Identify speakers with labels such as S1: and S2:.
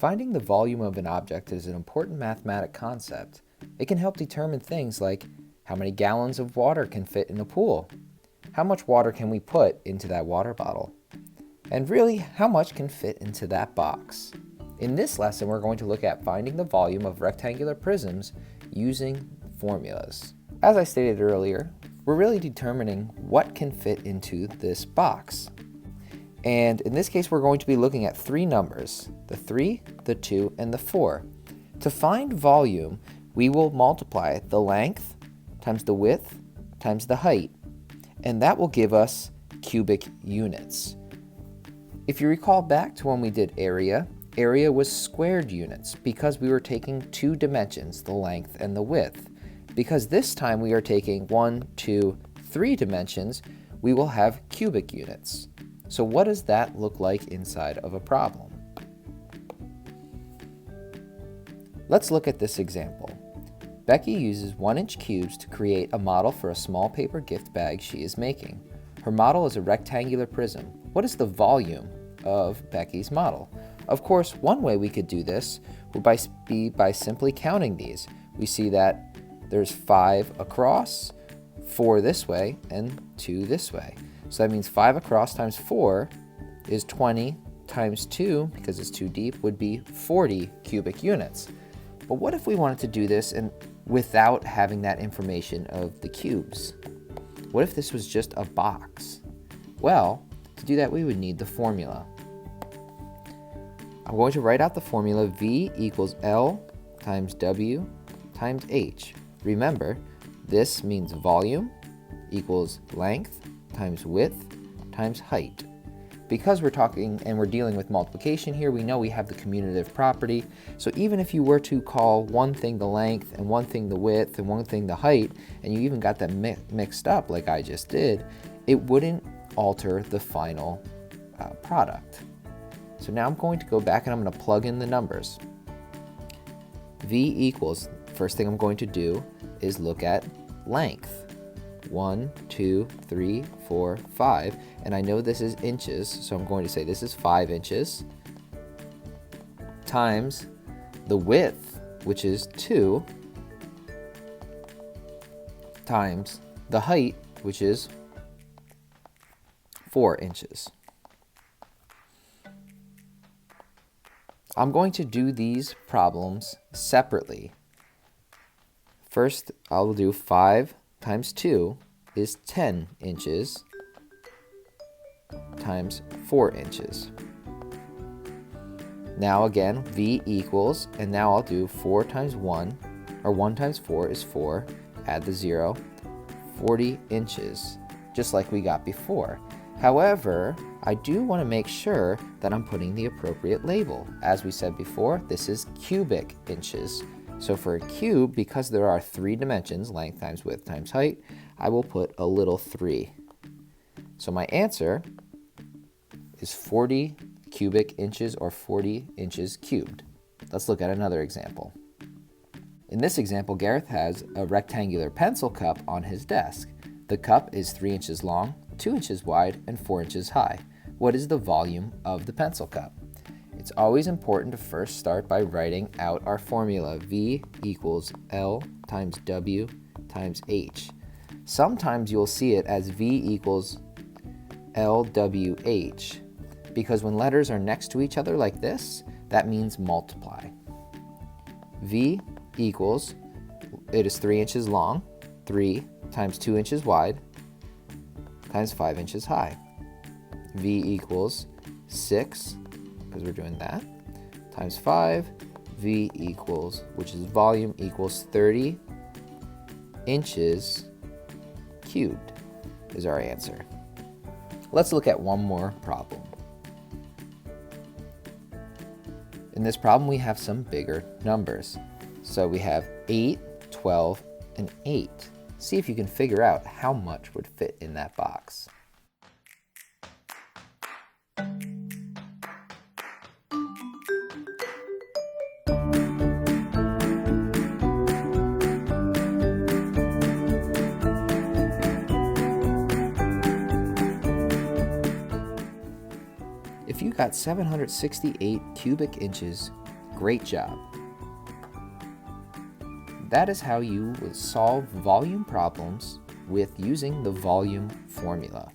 S1: Finding the volume of an object is an important mathematic concept. It can help determine things like how many gallons of water can fit in a pool, how much water can we put into that water bottle, and really how much can fit into that box. In this lesson, we're going to look at finding the volume of rectangular prisms using formulas. As I stated earlier, we're really determining what can fit into this box. And in this case, we're going to be looking at three numbers, the 3, the 2, and the 4. To find volume, we will multiply the length times the width times the height, and that will give us cubic units. If you recall back to when we did area was squared units because we were taking two dimensions, the length and the width. Because this time we are taking 1, 2, 3 dimensions, we will have cubic units. So what does that look like inside of a problem? Let's look at this example. Becky uses 1-inch cubes to create a model for a small paper gift bag she is making. Her model is a rectangular prism. What is the volume of Becky's model? Of course, one way we could do this would be by simply counting these. We see that there's 5 across, 4 this way, and 2 this way. So that means 5 across times 4 is 20 times 2, because it's too deep, would be 40 cubic units. But what if we wanted to do this without having that information of the cubes? What if this was just a box? Well, to do that we would need the formula. I'm going to write out the formula V equals L times W times H. Remember, this means volume equals length times width times height. Because we're dealing with multiplication here, we know we have the commutative property. So even if you were to call one thing the length and one thing the width and one thing the height, and you even got them mixed up like I just did, it wouldn't alter the final product. So now I'm going to go back and I'm going to plug in the numbers. V equals, first thing I'm going to do is look at length. 1, 2, 3, 4, 5, and I know this is inches, so I'm going to say this is 5 inches, times the width, which is 2, times the height, which is 4 inches. I'm going to do these problems separately. First, I'll do 5 times 2 is 10 inches times 4 inches. Now again, V equals, and now I'll do 4 times 1, or 1 times 4 is 4, add the 0, 40 inches, just like we got before. However, I do want to make sure that I'm putting the appropriate label. As we said before, this is cubic inches. So for a cube, because there are 3 dimensions, length times width times height, I will put a little 3. So my answer is 40 cubic inches, or 40 inches cubed. Let's look at another example. In this example, Gareth has a rectangular pencil cup on his desk. The cup is 3 inches long, 2 inches wide, and 4 inches high. What is the volume of the pencil cup? It's always important to first start by writing out our formula. V equals L times W times H. Sometimes you'll see it as V equals LWH, because when letters are next to each other like this, that means multiply. V equals, it is 3 inches long, 3 times 2 inches wide, times 5 inches high. V equals 6, because we're doing that, times 5. V equals, which is volume, equals 30 inches cubed is our answer. Let's look at one more problem. In this problem, we have some bigger numbers. So we have 8, 12, and 8. See if you can figure out how much would fit in that box. If you got 768 cubic inches, Great job! That is how you will solve volume problems with using the volume formula.